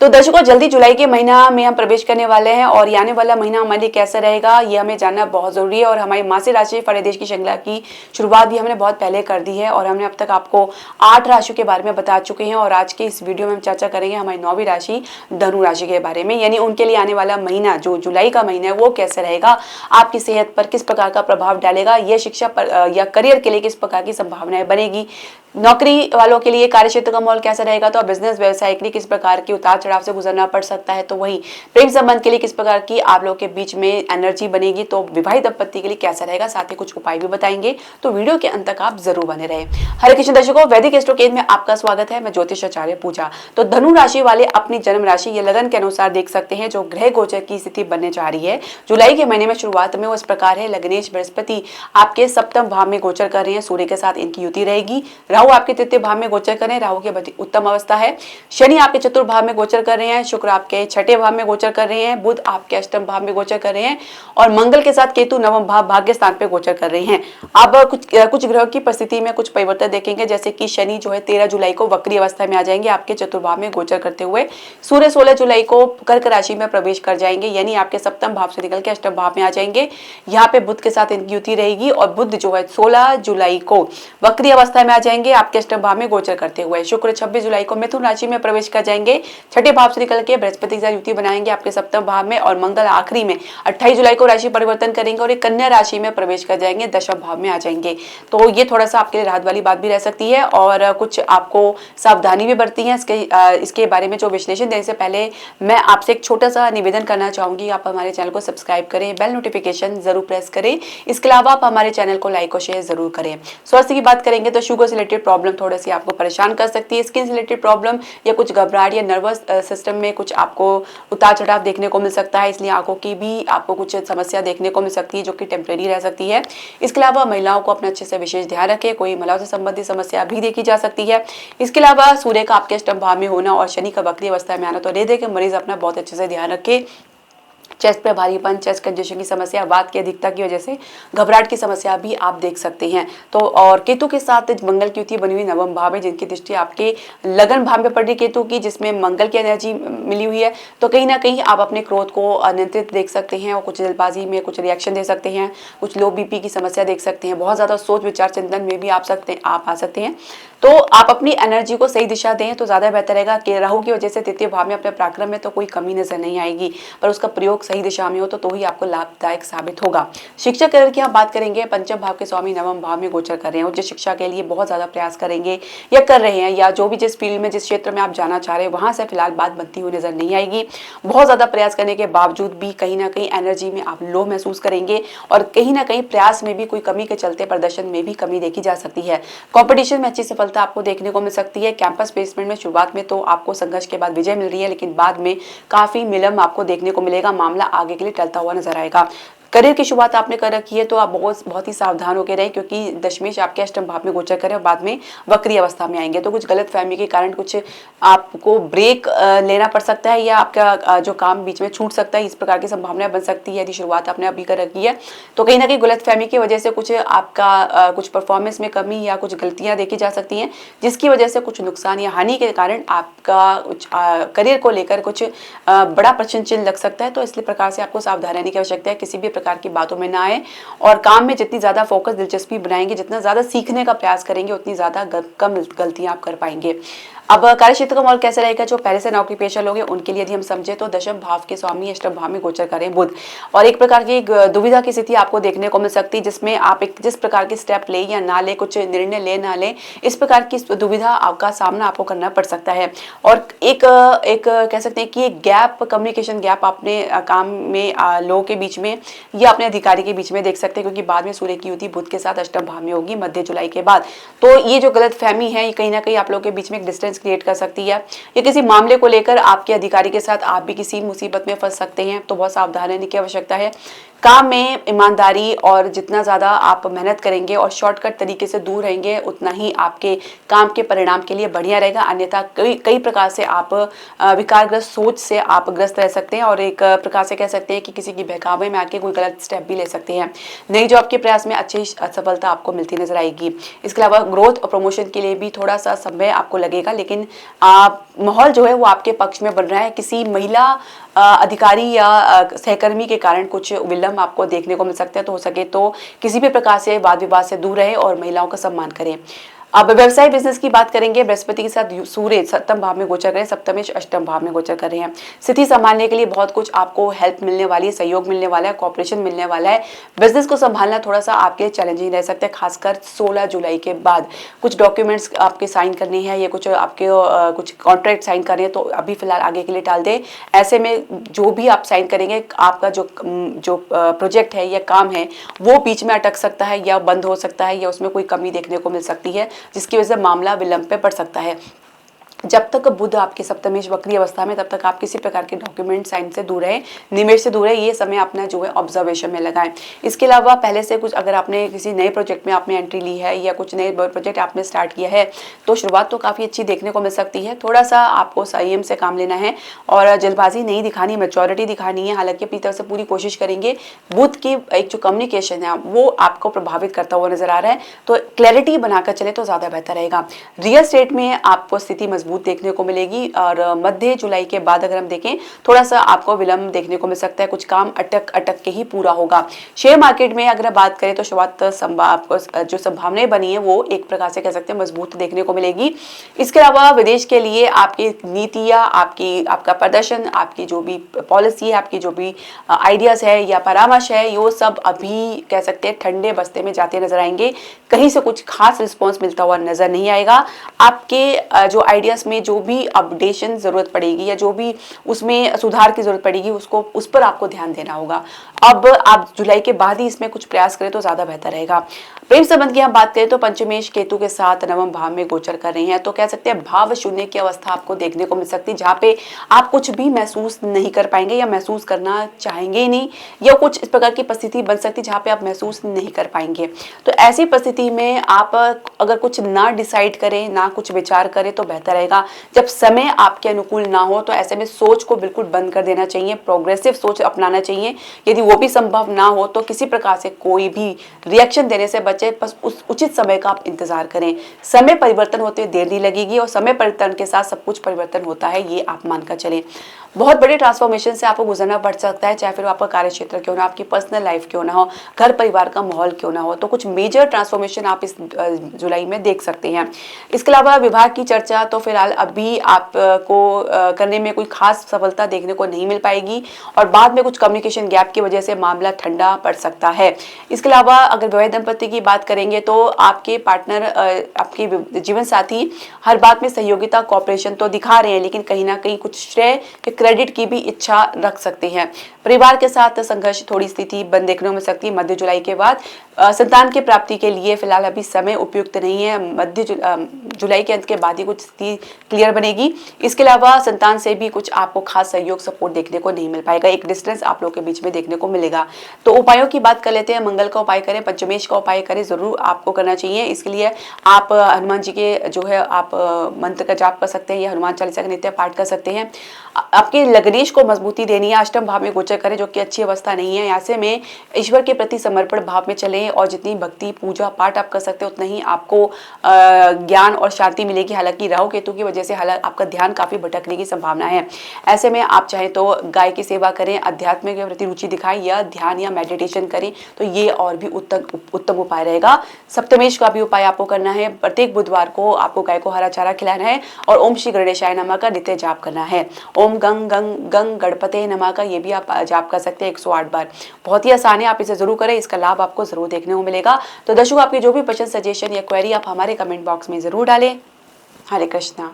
तो दर्शकों, जल्दी जुलाई के महीना में हम प्रवेश करने वाले हैं और ये आने वाला महीना हमारे लिए कैसा रहेगा ये हमें जानना बहुत जरूरी है। और हमारी मासिक राशि फल देश की श्रृंखला की शुरुआत भी हमने बहुत पहले कर दी है और हमने अब तक आपको 8 राशियों के बारे में बता चुके हैं। और आज के इस वीडियो में हम चर्चा करेंगे हमारी 9वीं राशि धनु राशि के बारे में, यानी उनके लिए आने वाला महीना जो जुलाई का महीना है वो कैसे रहेगा, आपकी सेहत पर किस प्रकार का प्रभाव डालेगा, यह शिक्षा पर या करियर के लिए किस प्रकार की संभावनाएं बनेगी, नौकरी वालों के लिए कार्य क्षेत्र का माहौल कैसा रहेगा, तो बिजनेस व्यवसाय के लिए किस प्रकार की उतार चढ़ाव से गुजरना पड़ सकता है, तो वही प्रेम संबंध के लिए किस प्रकार की आप लोग के बीच में एनर्जी बनेगी, तो विवाहित दंपत्ति के लिए कैसा रहेगा, साथ ही कुछ उपाय भी बताएंगे। तो वीडियो के अंत तक आप जरूर बने रहे। हरे कृष्ण दर्शकों, वैदिक एस्ट्रोकेज में आपका स्वागत है। मैं ज्योतिष आचार्य पूजा। तो धनु राशि वाले अपनी जन्म राशि या लगन के अनुसार देख सकते हैं जो ग्रह गोचर की स्थिति बनने जा रही है जुलाई के महीने में। शुरुआत में वो इस प्रकार है, लग्नेश बृहस्पति आपके सप्तम भाव में गोचर कर रहे हैं, सूर्य के साथ इनकी युति रहेगी। राहु आपके तृतीय भाव में गोचर कर रहे हैं, राहु की उत्तम अवस्था है। शनि आपके चतुर्थ भाव में गोचर कर रहे हैं, शुक्र आपके छठे भाव में गोचर कर रहे हैं, बुध आपके अष्टम भाव में गोचर कर रहे हैं और मंगल के साथ केतु नवम भाव भाग्य स्थान पे गोचर कर रहे हैं। अब कुछ ग्रहों की परिस्थिति में कुछ परिवर्तन देखेंगे, जैसे कि शनि जो है 13 जुलाई को वक्री अवस्था में आ जाएंगे आपके चतुर्भाव में गोचर करते हुए। सूर्य 16 जुलाई को कर्क राशि में प्रवेश कर जाएंगे, यानी आपके सप्तम भाव से निकल के अष्टम भाव में आ जाएंगे। यहाँ पे बुध के साथ इनकी युति रहेगी और बुध जो है 16 जुलाई को वक्री अवस्था में आ जाएंगे आपके अष्टम भाव में गोचर करते हुए। शुक्र 26 जुलाई को मिथुन राशि में प्रवेश कर जाएंगे, छठे भाव से निकल के बृहस्पति के साथ युति बनाएंगे आपके सप्तम भाव में। और मंगल आखिरी में 28 जुलाई को राशि परिवर्तन करेंगे और एक कन्या राशि में प्रवेश कर जाएंगे, दशम भाव में आ जाएंगे। तो ये थोड़ा सा आपके लिए राहत वाली बात भी रह सकती है और कुछ आपको सावधानी भी बरती है। इसके बारे में जो विश्लेषण देने से पहले मैं आपसे एक छोटा सा निवेदन करना चाहूंगी, आप हमारे चैनल को सब्सक्राइब करें, बेल नोटिफिकेशन जरूर प्रेस करें। इसके अलावा आप हमारे चैनल को लाइक और शेयर जरूर करें। स्वास्थ्य की बात करेंगे तो शुगर से रिलेटेड प्रॉब्लम थोड़ी सी आपको परेशान कर सकती है, स्किन से रिलेटेड प्रॉब्लम या कुछ घबराहट या नर्वस सिस्टम में कुछ आपको उतार चढ़ाव देखने को मिल सकता है, इसलिए आंखों की भी आपको कुछ समस्या देखने को मिल सकती है जो कि टेम्परेरी रह सकती है। इसके अलावा महिलाओं को अपने अच्छे से विशेष ध्यान रखें, कोई महिलाओं से संबंधित समस्या भी देखी जा सकती है। इसके अलावा सूर्य का आपके अष्टम भाव में होना और शनि का वक्री अवस्था में आना, तो हृदय के मरीज अपना बहुत अच्छे से ध्यान रखें। चेस्ट पे भारीपन, चेस्ट कंजेशन की समस्या, वात की अधिकता की वजह से घबराहट की समस्या भी आप देख सकते हैं। तो और केतु के साथ मंगल की युति बनी हुई नवम भाव है, जिनकी दृष्टि आपके लगन भाव में पड़ रही केतु की, जिसमें मंगल की एनर्जी मिली हुई है। तो कहीं ना कहीं आप अपने क्रोध को अनियंत्रित देख सकते हैं और कुछ जल्दबाजी में कुछ रिएक्शन दे सकते हैं, कुछ लो बीपी की समस्या देख सकते हैं, बहुत ज़्यादा सोच विचार चिंतन में भी आप आ सकते हैं। तो आप अपनी एनर्जी को सही दिशा दें तो ज़्यादा बेहतर रहेगा। कि राहु की वजह से तृतीय भाव में अपने पराक्रम में तो कोई कमी नजर नहीं आएगी, पर उसका प्रयोग सही दिशा में हो तो ही आपको लाभदायक साबित होगा। शिक्षा करियर की हम बात करेंगे, पंचम भाव के स्वामी नवम भाव में गोचर कर रहे हैं, उच्च शिक्षा के लिए बहुत ज़्यादा प्रयास करेंगे या कर रहे हैं, या जो भी जिस फील्ड में जिस क्षेत्र में आप जाना चाह रहे हैं वहाँ से फिलहाल बात बनती हुई नजर नहीं आएगी। बहुत ज़्यादा प्रयास करने के बावजूद भी कहीं ना कहीं एनर्जी में आप लो महसूस करेंगे और कहीं ना कहीं प्रयास में भी कोई कमी के चलते प्रदर्शन में भी कमी देखी जा सकती है। कॉम्पिटिशन में अच्छी सफलता आपको देखने को मिल सकती है। कैंपस प्लेसमेंट में शुरुआत में तो आपको संघर्ष के बाद विजय मिल रही है, लेकिन बाद में काफी विलंब आपको देखने को मिलेगा, मामला आगे के लिए टलता हुआ नजर आएगा। करियर की शुरुआत आपने कर रखी है तो आप बहुत ही सावधान होकर रहे, क्योंकि दशमेश आपके अष्टम भाव में गोचर करें और बाद में वक्री अवस्था में आएंगे, तो कुछ गलत फहमी के कारण कुछ आपको ब्रेक लेना पड़ सकता है या आपका जो काम बीच में छूट सकता है, इस प्रकार की संभावनाएं बन सकती है। यदि शुरुआत आपने अभी कर रखी है तो कहीं ना कहीं गलत फहमी की वजह से कुछ आपका कुछ परफॉर्मेंस में कमी या कुछ गलतियां देखी जा सकती हैं, जिसकी वजह से कुछ नुकसान या हानि के कारण आपका कुछ करियर को लेकर कुछ बड़ा प्रश्न चिन्ह लग सकता है। तो इसलिए प्रकार से आपको सावधान रहने की आवश्यकता है, किसी भी प्रकार की बातों में ना आए और काम में जितनी ज्यादा फोकस दिलचस्पी बनाएंगे, जितना ज्यादा सीखने का प्रयास करेंगे, उतनी ज्यादा कम गलतियां आप कर पाएंगे। अब कार्य क्षेत्र का माहौल कैसा रहेगा, जो पहले से नौकरी पेशा लोग हैं उनके लिए यदि हम समझे तो दशम भाव के स्वामी अष्टम भाव में गोचर करें बुध, और एक प्रकार की दुविधा की स्थिति आपको देखने को मिल सकती है, जिसमें आप एक जिस प्रकार की स्टेप ले या ना ले, कुछ निर्णय ले ना ले, इस प्रकार की दुविधा आपका सामना आपको करना पड़ सकता है। और एक कह सकते हैं कि एक गैप, कम्युनिकेशन गैप आपने काम में लोगों के बीच में या अपने अधिकारी के बीच में देख सकते हैं, क्योंकि बाद में सूर्य की युति बुध के साथ अष्टम भाव में होगी मध्य जुलाई के बाद। तो ये जो गलत फहमी है ये कहीं ना कहीं आप लोगों के बीच में एक डिस्टेंस क्रिएट कर सकती है, या किसी मामले को लेकर आपके अधिकारी के साथ आप भी किसी मुसीबत में फंस सकते हैं, तो बहुत सावधान रहने की आवश्यकता है। काम में ईमानदारी और जितना ज़्यादा आप मेहनत करेंगे और शॉर्टकट तरीके से दूर रहेंगे उतना ही आपके काम के परिणाम के लिए बढ़िया रहेगा। अन्यथा कई कई प्रकार से आप विकारग्रस्त सोच से आप ग्रस्त रह सकते हैं और एक प्रकार से कह सकते हैं कि किसी की बहकावे में आके कोई गलत स्टेप भी ले सकते हैं। नई जॉब के प्रयास में अच्छी सफलता आपको मिलती नजर आएगी। इसके अलावा ग्रोथ और प्रमोशन के लिए भी थोड़ा सा समय आपको लगेगा, लेकिन माहौल जो है वो आपके पक्ष में बन रहा है। किसी महिला अधिकारी या सहकर्मी के कारण कुछ विलंब आपको देखने को मिल सकता है, तो हो सके तो किसी भी प्रकार से वाद विवाद से दूर रहे और महिलाओं का सम्मान करें। अब व्यवसाय बिजनेस की बात करेंगे। बृहस्पति के साथ सूर्य सप्तम भाव में गोचर कर रहे हैं, सप्तमेश अष्टम भाव में गोचर कर रहे हैं। स्थिति संभालने के लिए बहुत कुछ आपको हेल्प मिलने वाली है, सहयोग मिलने वाला है, कॉपरेशन मिलने वाला है। बिजनेस को संभालना थोड़ा सा आपके चैलेंजिंग रह सकता है, खासकर 16 जुलाई के बाद। कुछ डॉक्यूमेंट्स आपके साइन करने हैं या कुछ आपके कुछ कॉन्ट्रैक्ट साइन करने हैं, तो अभी फिलहाल आगे के लिए टाल दें। ऐसे में जो भी आप साइन करेंगे, आपका जो प्रोजेक्ट है या काम है वो बीच में अटक सकता है या बंद हो सकता है या उसमें कोई कमी देखने को मिल सकती है, जिसकी वजह से मामला विलंब पे पड़ सकता है। जब तक बुध आपकी सप्तमेश वक्री अवस्था में, तब तक आप किसी प्रकार के डॉक्यूमेंट साइन से दूर रहे, निवेश से दूर रहे। ये समय अपना जो है ऑब्जर्वेशन में लगाएं। इसके अलावा पहले से कुछ अगर आपने किसी नए प्रोजेक्ट में आपने एंट्री ली है या कुछ नए प्रोजेक्ट आपने स्टार्ट किया है, तो शुरुआत तो काफ़ी अच्छी देखने को मिल सकती है। थोड़ा सा आपको संयम से काम लेना है और जल्दबाजी नहीं दिखानी, मैच्योरिटी दिखानी है। हालांकि अपनी तरफ से पूरी कोशिश करेंगे। बुध की एक जो कम्युनिकेशन है वो आपको प्रभावित करता हुआ नजर आ रहा है, तो क्लैरिटी बनाकर चले तो ज़्यादा बेहतर रहेगा। रियल स्टेट में आपको स्थिति मजबूत देखने को मिलेगी और मध्य जुलाई के बाद अगर हम देखें थोड़ा सा आपको विलंब देखने को मिल सकता है, कुछ काम अटक के ही पूरा होगा। शेयर मार्केट में अगर बात करें तो शुरुआत आपको जो संभावनाएं बनी है वो एक प्रकार से कह सकते हैं मजबूत देखने को मिलेगी। इसके अलावा विदेश के लिए आपकी नीतियां, आपका प्रदर्शन, आपकी जो भी पॉलिसी है, आपकी जो भी आइडियाज है या परामर्श है, ये सब अभी कह सकते हैं ठंडे बस्ते में जाते नजर आएंगे। कहीं से कुछ खास रिस्पॉन्स मिलता हुआ नजर नहीं आएगा। आपके जो आइडियाज में जो भी अपडेशन जरूरत पड़ेगी या जो भी उसमें सुधार की जरूरत पड़ेगी उस पर आपको ध्यान देना होगा। अब आप जुलाई के बाद ही इसमें कुछ प्रयास करें तो ज्यादा बेहतर रहेगा। प्रेम संबंध की हम बात करें तो पंचमेश केतु के साथ नवम भाव में गोचर कर रहे हैं, तो कह सकते हैं भाव शून्य की अवस्था आपको देखने को मिल सकती है, जहाँ पे आप कुछ भी महसूस नहीं कर पाएंगे या महसूस करना चाहेंगे ही नहीं, या कुछ इस प्रकार की परिस्थिति बन सकती है जहाँ पे आप महसूस नहीं कर पाएंगे। तो ऐसी परिस्थिति में आप अगर कुछ ना डिसाइड करें, ना कुछ विचार करें तो बेहतर रहेगा। जब समय आपके अनुकूल ना हो तो ऐसे में सोच को बिल्कुल बंद कर देना चाहिए, प्रोग्रेसिव सोच अपनाना चाहिए। यदि वो भी संभव ना हो तो किसी प्रकार से कोई भी रिएक्शन देने से बचे, बस उस उचित समय का आप इंतजार करें। समय परिवर्तन होते देर नहीं लगेगी और समय परिवर्तन के साथ सब कुछ परिवर्तन होता है, ये आप मानकर चलें। बहुत बड़े ट्रांसफॉर्मेशन से आपको गुजरना पड़ सकता है, चाहे फिर आपका कार्य क्षेत्र क्यों ना, आपकी पर्सनल लाइफ क्यों ना हो, घर परिवार का माहौल क्यों ना हो, तो कुछ मेजर ट्रांसफॉर्मेशन आप इस जुलाई में देख सकते हैं। इसके अलावा विभाग की चर्चा तो फिलहाल अभी आपको करने में कोई खास सफलता देखने को नहीं मिल पाएगी और बाद में कुछ कम्युनिकेशन गैप की वजह से मामला ठंडा पड़ सकता है। इसके अलावा अगर वैवाहिक दंपति की बात करेंगे तो आपके पार्टनर, आपके जीवन साथी हर बात में सहयोगिता, कॉपरेशन तो दिखा रहे हैं, लेकिन कहीं ना कहीं कुछ श्रेय, क्रेडिट की भी इच्छा रख सकते हैं। परिवार के साथ संघर्ष थोड़ी स्थिति बन देखने को मिल सकती है मध्य जुलाई के बाद। संतान की प्राप्ति के लिए फिलहाल अभी समय उपयुक्त नहीं है, मध्य जुलाई के अंत के बाद ही कुछ स्थिति क्लियर बनेगी। इसके अलावा संतान से भी कुछ आपको खास सहयोग, सपोर्ट देखने को नहीं मिल पाएगा, एक डिस्टेंस आप लोगों के बीच में देखने को मिलेगा। तो उपायों की बात कर लेते हैं। मंगल का उपाय करें, पंचमेश का उपाय करें, जरूर आपको करना चाहिए। इसके लिए आप हनुमान जी के जो है आप मंत्र का जाप कर सकते हैं या हनुमान चालीसा का नित्य पाठ कर सकते हैं। आपके लग्नेश को मजबूती देनी है, अष्टम भाव में गोचर करें जो कि अच्छी अवस्था नहीं है। ऐसे में ईश्वर के प्रति समर्पण भाव में चलें और जितनी भक्ति पूजा पाठ आप कर सकते हैं उतना ही आपको ज्ञान और शांति मिलेगी। हालांकि राहु केतु की वजह से आपका ध्यान काफी भटकने की संभावना है। ऐसे में आप चाहें तो गाय की सेवा करें, अध्यात्म के प्रति रुचि दिखाएं या ध्यान या मेडिटेशन करें, तो ये और भी उत्तम उपाय रहेगा। सप्तमेश का भी उपाय आपको करना है, प्रत्येक बुधवार को आपको गाय को हरा चारा खिलाना है और ओम श्री गणेशाय नमः का नित्य जाप करना है। ओम गंग गंग गंग गणपते नमः का ये भी आप जाप कर सकते हैं 108 बार। बहुत ही आसान है, आप इसे जरूर करें, इसका लाभ आपको जरूर देखने को मिलेगा। तो दर्शकों, आपकी जो भी पसंद, सजेशन या क्वेरी आप हमारे कमेंट बॉक्स में जरूर डालें। हरे कृष्णा।